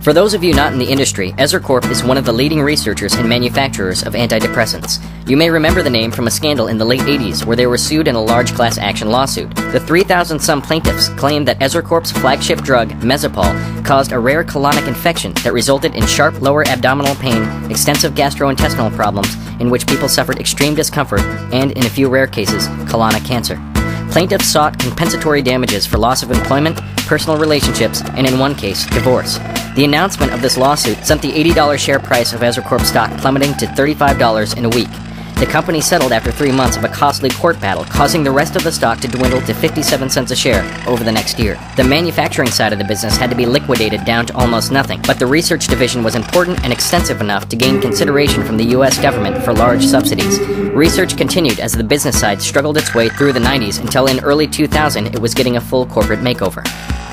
For those of you not in the industry, Ezra Corp is one of the leading researchers and manufacturers of antidepressants. You may remember the name from a scandal in the late 80s where they were sued in a large class action lawsuit. The 3,000-some plaintiffs claimed that Ezra Corp's flagship drug, Mesopol, caused a rare colonic infection that resulted in sharp lower abdominal pain, extensive gastrointestinal problems in which people suffered extreme discomfort, and, in a few rare cases, colonic cancer. Plaintiffs sought compensatory damages for loss of employment, personal relationships, and in one case, divorce. The announcement of this lawsuit sent the $80 share price of Ezra Corp stock plummeting to $35 in a week. The company settled after 3 months of a costly court battle, causing the rest of the stock to dwindle to 57 cents a share over the next year. The manufacturing side of the business had to be liquidated down to almost nothing, but the research division was important and extensive enough to gain consideration from the U.S. government for large subsidies. Research continued as the business side struggled its way through the 90s until in early 2000 it was getting a full corporate makeover.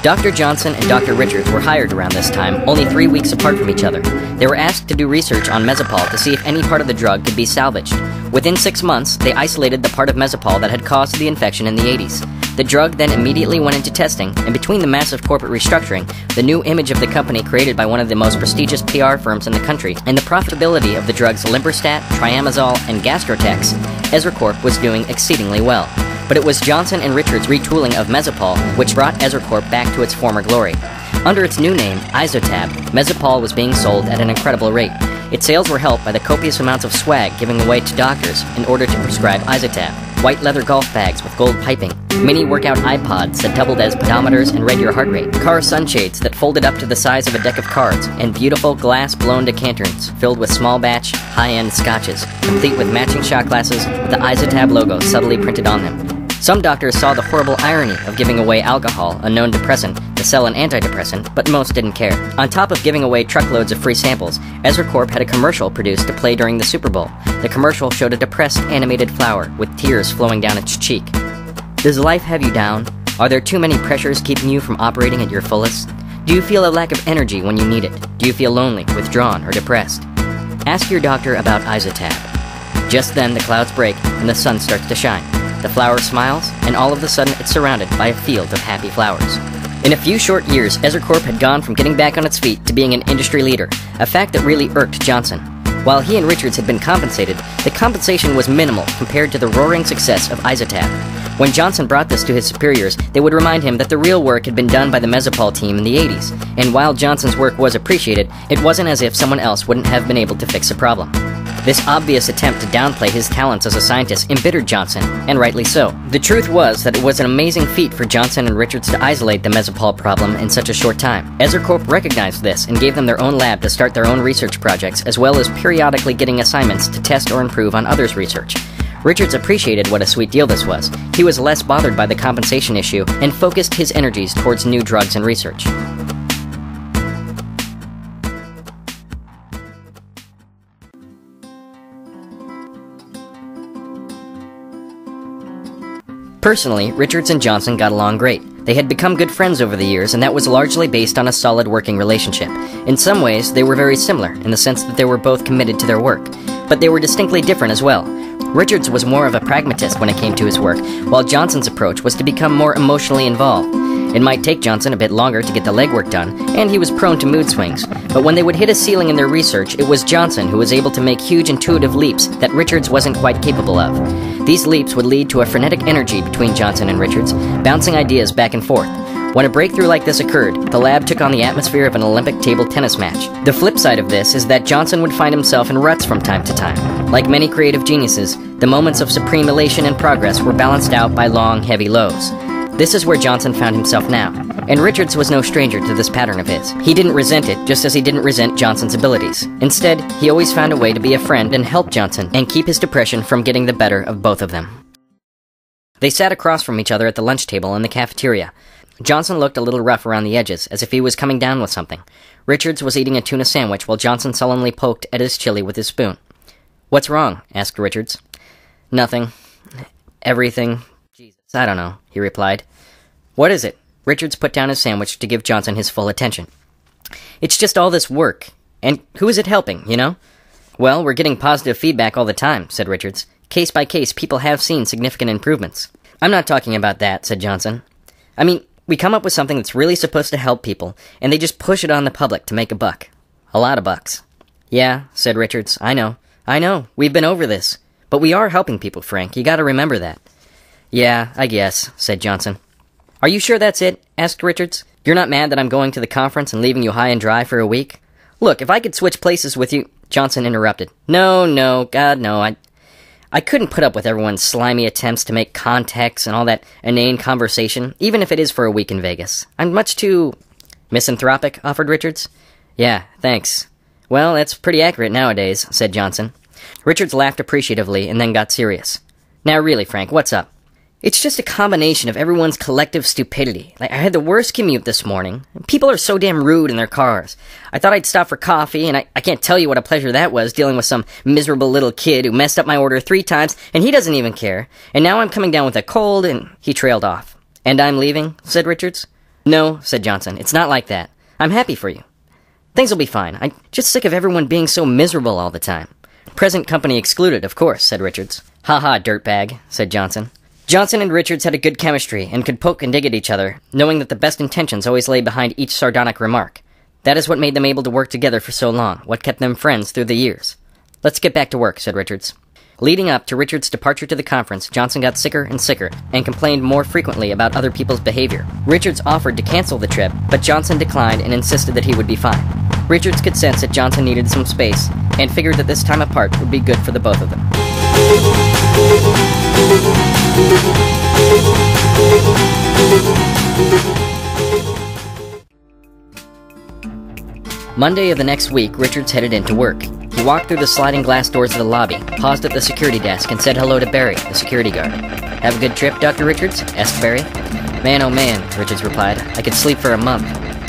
Dr. Johnson and Dr. Richards were hired around this time, only 3 weeks apart from each other. They were asked to do research on Mesopol to see if any part of the drug could be salvaged. Within 6 months, they isolated the part of Mesopol that had caused the infection in the 80s. The drug then immediately went into testing, and between the massive corporate restructuring, the new image of the company created by one of the most prestigious PR firms in the country, and the profitability of the drugs Limberstat, Triamazole, and Gastrotex, Ezra Corp was doing exceedingly well. But it was Johnson and Richards' retooling of Mesopol which brought Ezra Corp back to its former glory. Under its new name, Isotab, Mesopol was being sold at an incredible rate. Its sales were helped by the copious amounts of swag given away to doctors in order to prescribe Isotab. White leather golf bags with gold piping, mini workout iPods that doubled as pedometers and read your heart rate, car sunshades that folded up to the size of a deck of cards, and beautiful glass-blown decanters filled with small batch, high-end scotches, complete with matching shot glasses with the Isotab logo subtly printed on them. Some doctors saw the horrible irony of giving away alcohol, a known depressant, to sell an antidepressant, but most didn't care. On top of giving away truckloads of free samples, Ezra Corp had a commercial produced to play during the Super Bowl. The commercial showed a depressed, animated flower with tears flowing down its cheek. Does life have you down? Are there too many pressures keeping you from operating at your fullest? Do you feel a lack of energy when you need it? Do you feel lonely, withdrawn, or depressed? Ask your doctor about Isotab. Just then, the clouds break and the sun starts to shine. The flower smiles, and all of a sudden it's surrounded by a field of happy flowers. In a few short years, Ezra Corp had gone from getting back on its feet to being an industry leader, a fact that really irked Johnson. While he and Richards had been compensated, the compensation was minimal compared to the roaring success of Isotab. When Johnson brought this to his superiors, they would remind him that the real work had been done by the Mesopol team in the 80s, and while Johnson's work was appreciated, it wasn't as if someone else wouldn't have been able to fix the problem. This obvious attempt to downplay his talents as a scientist embittered Johnson, and rightly so. The truth was that it was an amazing feat for Johnson and Richards to isolate the Mesopol problem in such a short time. Ezra Corp recognized this and gave them their own lab to start their own research projects, as well as periodically getting assignments to test or improve on others' research. Richards appreciated what a sweet deal this was. He was less bothered by the compensation issue and focused his energies towards new drugs and research. Personally, Richards and Johnson got along great. They had become good friends over the years, and that was largely based on a solid working relationship. In some ways, they were very similar, in the sense that they were both committed to their work. But they were distinctly different as well. Richards was more of a pragmatist when it came to his work, while Johnson's approach was to become more emotionally involved. It might take Johnson a bit longer to get the legwork done, and he was prone to mood swings. But when they would hit a ceiling in their research, it was Johnson who was able to make huge intuitive leaps that Richards wasn't quite capable of. These leaps would lead to a frenetic energy between Johnson and Richards, bouncing ideas back and forth. When a breakthrough like this occurred, the lab took on the atmosphere of an Olympic table tennis match. The flip side of this is that Johnson would find himself in ruts from time to time. Like many creative geniuses, the moments of supreme elation and progress were balanced out by long, heavy lows. This is where Johnson found himself now, and Richards was no stranger to this pattern of his. He didn't resent it, just as he didn't resent Johnson's abilities. Instead, he always found a way to be a friend and help Johnson and keep his depression from getting the better of both of them. They sat across from each other at the lunch table in the cafeteria. Johnson looked a little rough around the edges, as if he was coming down with something. Richards was eating a tuna sandwich while Johnson sullenly poked at his chili with his spoon. "What's wrong?" asked Richards. "Nothing. Everything. Jesus, I don't know," he replied. "What is it?" Richards put down his sandwich to give Johnson his full attention. "It's just all this work. And who is it helping, you know?" "Well, we're getting positive feedback all the time," said Richards. "Case by case, people have seen significant improvements." "I'm not talking about that," said Johnson. "I mean, We come up with something that's really supposed to help people, and they just push it on the public to make a buck. A lot of bucks. Yeah, said Richards. I know. We've been over this. But we are helping people, Frank. You gotta remember that. Yeah, I guess, said Johnson. Are you sure that's it? Asked Richards. You're not mad that I'm going to the conference and leaving you high and dry for a week? Look, if I could switch places with you... Johnson interrupted. No, God, no, I couldn't put up with everyone's slimy attempts to make contacts and all that inane conversation, even if it is for a week in Vegas. I'm much too... Misanthropic, offered Richards. Yeah, thanks. Well, that's pretty accurate nowadays, said Johnson. Richards laughed appreciatively and then got serious. Now really, Frank, what's up? It's just a combination of everyone's collective stupidity. Like, I had the worst commute this morning. People are so damn rude in their cars. I thought I'd stop for coffee, and I can't tell you what a pleasure that was, dealing with some miserable little kid who messed up my order 3 times, and he doesn't even care. And now I'm coming down with a cold, and he trailed off. And I'm leaving, said Richards. No, said Johnson, it's not like that. I'm happy for you. Things will be fine. I'm just sick of everyone being so miserable all the time. Present company excluded, of course, said Richards. Ha, dirtbag, said Johnson. Johnson and Richards had a good chemistry and could poke and dig at each other, knowing that the best intentions always lay behind each sardonic remark. That is what made them able to work together for so long, what kept them friends through the years. Let's get back to work, said Richards. Leading up to Richards' departure to the conference, Johnson got sicker and sicker and complained more frequently about other people's behavior. Richards offered to cancel the trip, but Johnson declined and insisted that he would be fine. Richards could sense that Johnson needed some space and figured that this time apart would be good for the both of them. Monday of the next week, Richards headed into work. He walked through the sliding glass doors of the lobby, paused at the security desk, and said hello to Barry, the security guard. Have a good trip, Dr. Richards? Asked Barry. Man, oh man, Richards replied. I could sleep for a month.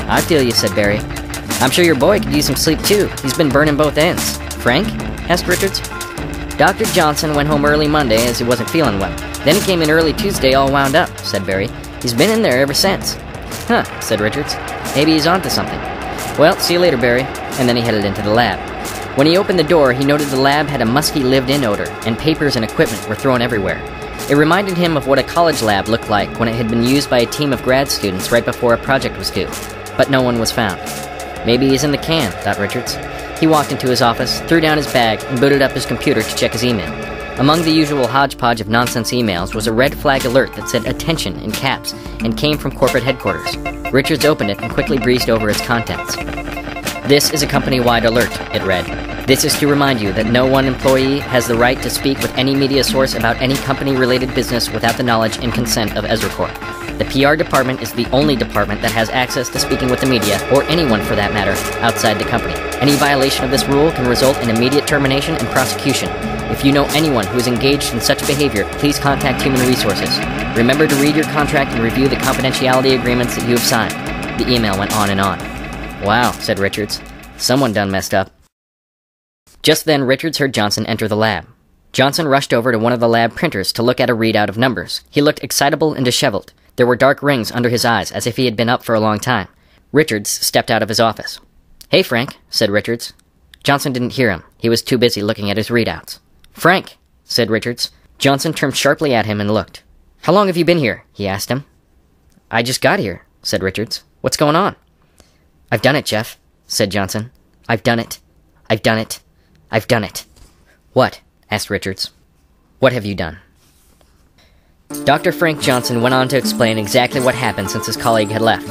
I feel you, said Barry. I'm sure your boy could use some sleep too. He's been burning both ends. Frank? Asked Richards. Dr. Johnson went home early Monday as he wasn't feeling well. Then he came in early Tuesday all wound up, said Barry. He's been in there ever since. Huh, said Richards. Maybe he's onto something. Well, see you later, Barry. And then he headed into the lab. When he opened the door, he noted the lab had a musky lived-in odor, and papers and equipment were thrown everywhere. It reminded him of what a college lab looked like when it had been used by a team of grad students right before a project was due. But no one was found. Maybe he's in the can, thought Richards. He walked into his office, threw down his bag, and booted up his computer to check his email. Among the usual hodgepodge of nonsense emails was a red flag alert that said "Attention" in caps and came from corporate headquarters. Richards opened it and quickly breezed over its contents. This is a company-wide alert, it read. This is to remind you that no one employee has the right to speak with any media source about any company-related business without the knowledge and consent of EzraCorp. The PR department is the only department that has access to speaking with the media, or anyone for that matter, outside the company. Any violation of this rule can result in immediate termination and prosecution. If you know anyone who is engaged in such behavior, please contact Human Resources. Remember to read your contract and review the confidentiality agreements that you have signed. The email went on and on. Wow, said Richards. Someone done messed up. Just then, Richards heard Johnson enter the lab. Johnson rushed over to one of the lab printers to look at a readout of numbers. He looked excitable and disheveled. There were dark rings under his eyes, as if he had been up for a long time. Richards stepped out of his office. Hey, Frank, said Richards. Johnson didn't hear him. He was too busy looking at his readouts. Frank, said Richards. Johnson turned sharply at him and looked. How long have you been here? He asked him. I just got here, said Richards. What's going on? I've done it, Jeff, said Johnson. I've done it. I've done it. I've done it. What? Asked Richards. What have you done? Dr. Frank Johnson went on to explain exactly what happened since his colleague had left.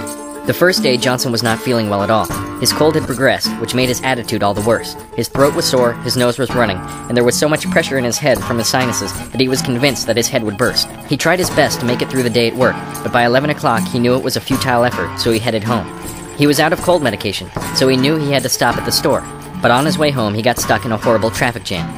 The first day, Johnson was not feeling well at all. His cold had progressed, which made his attitude all the worse. His throat was sore, his nose was running, and there was so much pressure in his head from his sinuses that he was convinced that his head would burst. He tried his best to make it through the day at work, but by 11 o'clock he knew it was a futile effort, so he headed home. He was out of cold medication, so he knew he had to stop at the store. But on his way home, he got stuck in a horrible traffic jam.